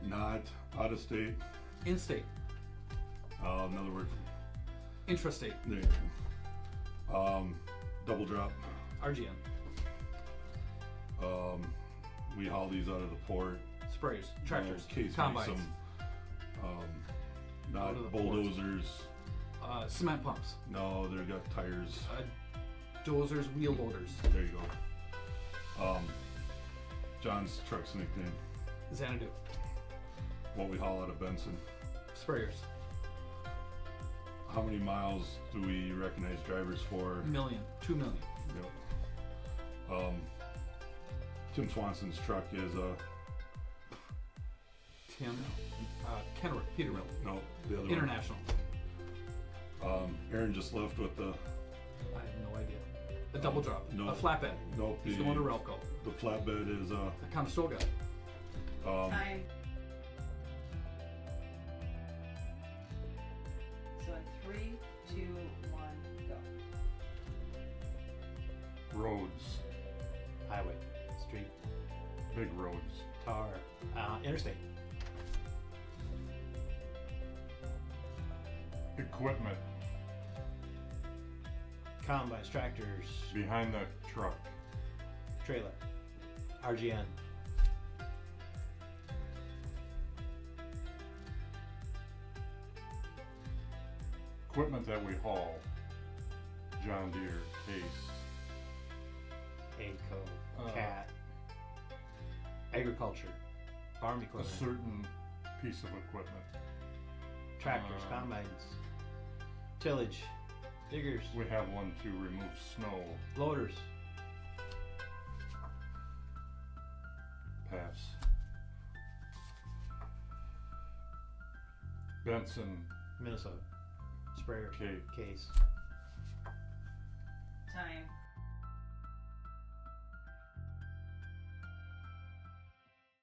Not out of state. In-state. Another word. Intrastate. There you go. Double drop. RGN. We haul these out of the port. Sprayers. Tractors. Case Combines. some. Out of Not the bulldozers. Cement pumps. No, they've got tires. Dozers. Wheel loaders. There you go. John's truck's nickname. Xanadu. What we haul out of Benson. Sprayers. How many miles do we recognize drivers for? 1 million. 2 million. Yep. Tim Swanson's truck is a Tim. Kennewick. Peterbilt. no, the other International. one. Aaron just left with the I have no idea. A double drop. no. A flatbed. nope. He's going to Relco. The flatbed is A Conestoga. Time. So in 3, 2, 1, go. Roads, Highway, street, big roads. tar, interstate, Equipment combines, tractors, behind the truck. trailer, RGN, Equipment that we haul. John Deere, Case, AGCO, Uh, CAT, agriculture, farm a equipment, certain piece of equipment. tractors, combines, tillage, diggers, We have one to remove snow. loaders, Pass. Benson, Minnesota, sprayer, Case. case,